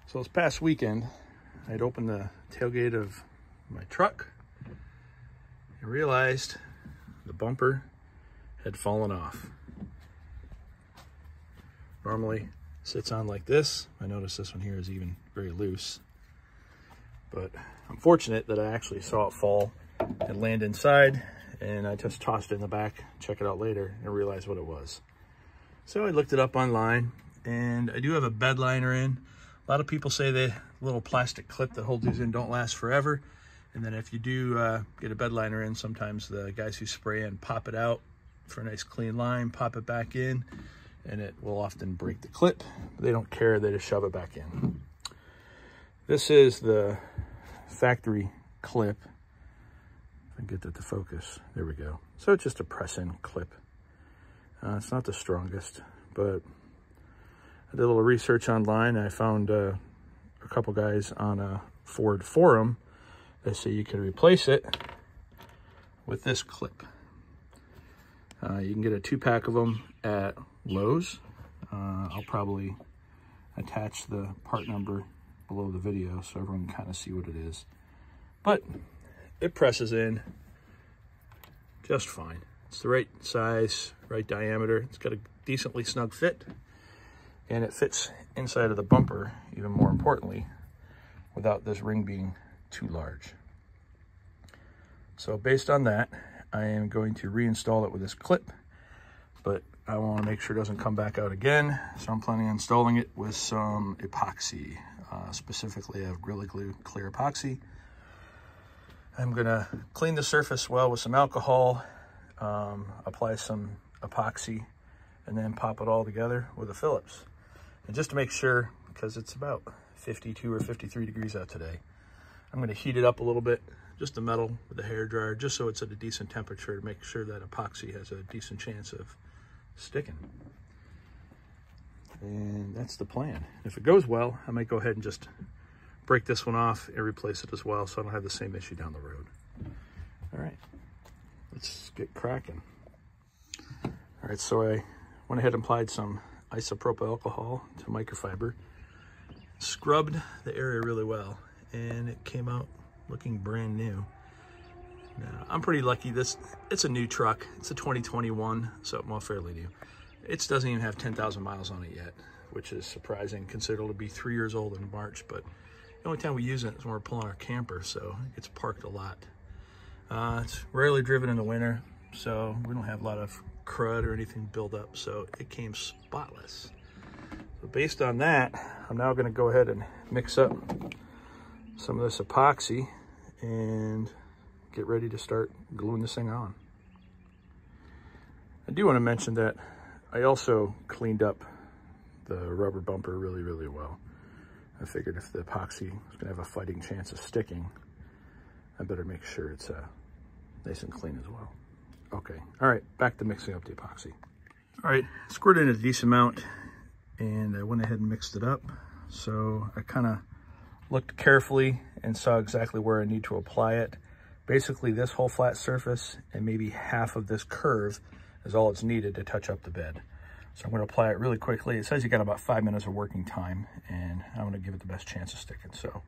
So this past weekend, I'd opened the tailgate of my truck and realized the bumper had fallen off. Normally sits on like this. I noticed this one here is even very loose. But I'm fortunate that I actually saw it fall and land inside, and I just tossed it in the back, check it out later, and realized what it was. So I looked it up online, and I do have a bed liner in. A lot of people say the little plastic clip that holds these in don't last forever. And then if you do get a bed liner in, sometimes the guys who spray in pop it out for a nice clean line, pop it back in, and it will often break the clip. But they don't care, they just shove it back in. This is the factory clip. If I can get that to focus, there we go. So it's just a press-in clip. It's not the strongest, but I did a little research online, and I found a couple guys on a Ford forum that say you can replace it with this clip. You can get a 2-pack of them at Lowe's. I'll probably attach the part number below the video so everyone can kind of see what it is. But it presses in just fine. It's the right size, right diameter. It's got a decently snug fit, and it fits inside of the bumper, even more importantly, without this ring being too large. So based on that, I am going to reinstall it with this clip, but I want to make sure it doesn't come back out again. So I'm planning on installing it with some epoxy, specifically a Gorilla Glue clear epoxy. I'm gonna clean the surface well with some alcohol, apply some epoxy, and then pop it all together with a Phillips. And just to make sure, because it's about 52 or 53 degrees out today, I'm gonna heat it up a little bit, just the metal with the hair dryer, just so it's at a decent temperature to make sure that epoxy has a decent chance of sticking. And that's the plan. If it goes well, I might go ahead and just break this one off and replace it as well, so I don't have the same issue down the road. All right, let's get cracking. All right, so I went ahead and applied some isopropyl alcohol to microfiber, scrubbed the area really well, and it came out looking brand new. Now, I'm pretty lucky. It's a new truck. It's a 2021, so well, fairly new. It doesn't even have 10,000 miles on it yet, which is surprising, considering it'll be 3 years old in March. But the only time we use it is when we're pulling our camper, so it gets parked a lot. It's rarely driven in the winter, so we don't have a lot of crud or anything build up, so it came spotless. So based on that, I'm now going to go ahead and mix up some of this epoxy and get ready to start gluing this thing on. I do want to mention that I also cleaned up the rubber bumper really, really well. I figured if the epoxy was going to have a fighting chance of sticking, I better make sure it's nice and clean as well. Okay, all right, back to mixing up the epoxy. All right, squirted in a decent amount, and I went ahead and mixed it up. So I kind of looked carefully and saw exactly where I need to apply it. Basically, this whole flat surface and maybe half of this curve is all it's needed to touch up the bed. So I'm going to apply it really quickly. It says you got about 5 minutes of working time, and I'm going to give it the best chance of sticking. So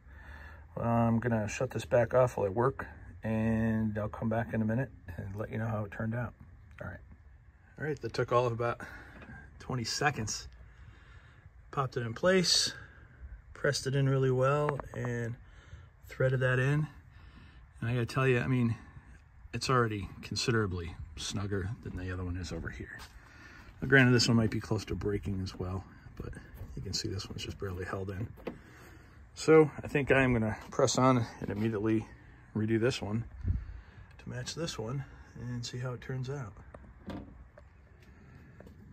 I'm going to shut this back off while I work, and I'll come back in a minute and let you know how it turned out. All right, that took all of about 20 seconds. Popped it in place, pressed it in really well, and threaded that in. And I gotta tell you, I mean, it's already considerably snugger than the other one is over here. Now, granted, this one might be close to breaking as well, but you can see this one's just barely held in. So I think I am gonna press on and immediately redo this one to match this one and see how it turns out.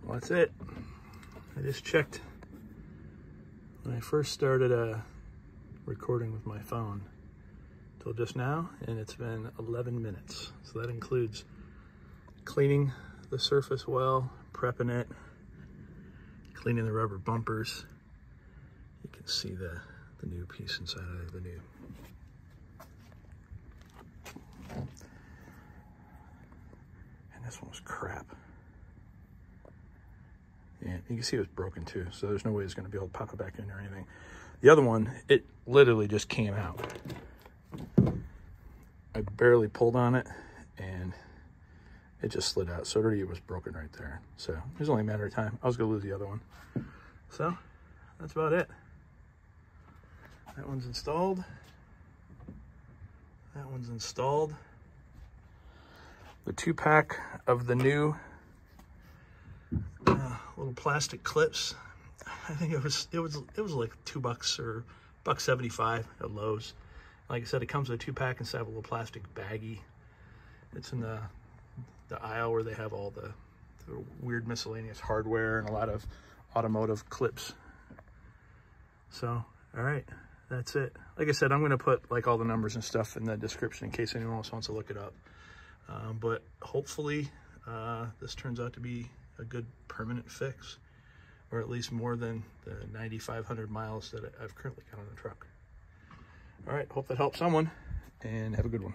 Well, that's it. I just checked when I first started recording with my phone till just now, and it's been 11 minutes. So that includes cleaning the surface well, prepping it, cleaning the rubber bumpers. You can see the new piece inside of the new. And this one was crap. And you can see it was broken too, so there's no way it's going to be able to pop it back in or anything. The other one, it literally just came out. I barely pulled on it, and it just slid out. So it already was broken right there. So it was only a matter of time. I was going to lose the other one. So that's about it. That one's installed. That one's installed. The 2-pack of the new little plastic clips. I think it was like $2 or $1.75 at Lowe's. Like I said, it comes with a 2-pack instead of a little plastic baggie. It's in the aisle where they have all the weird miscellaneous hardware and a lot of automotive clips. So, all right, that's it. Like I said, I'm going to put like all the numbers and stuff in the description in case anyone else wants to look it up. But hopefully this turns out to be a good permanent fix, or at least more than the 9,500 miles that I've currently got on the truck. All right, hope that helps someone, and have a good one.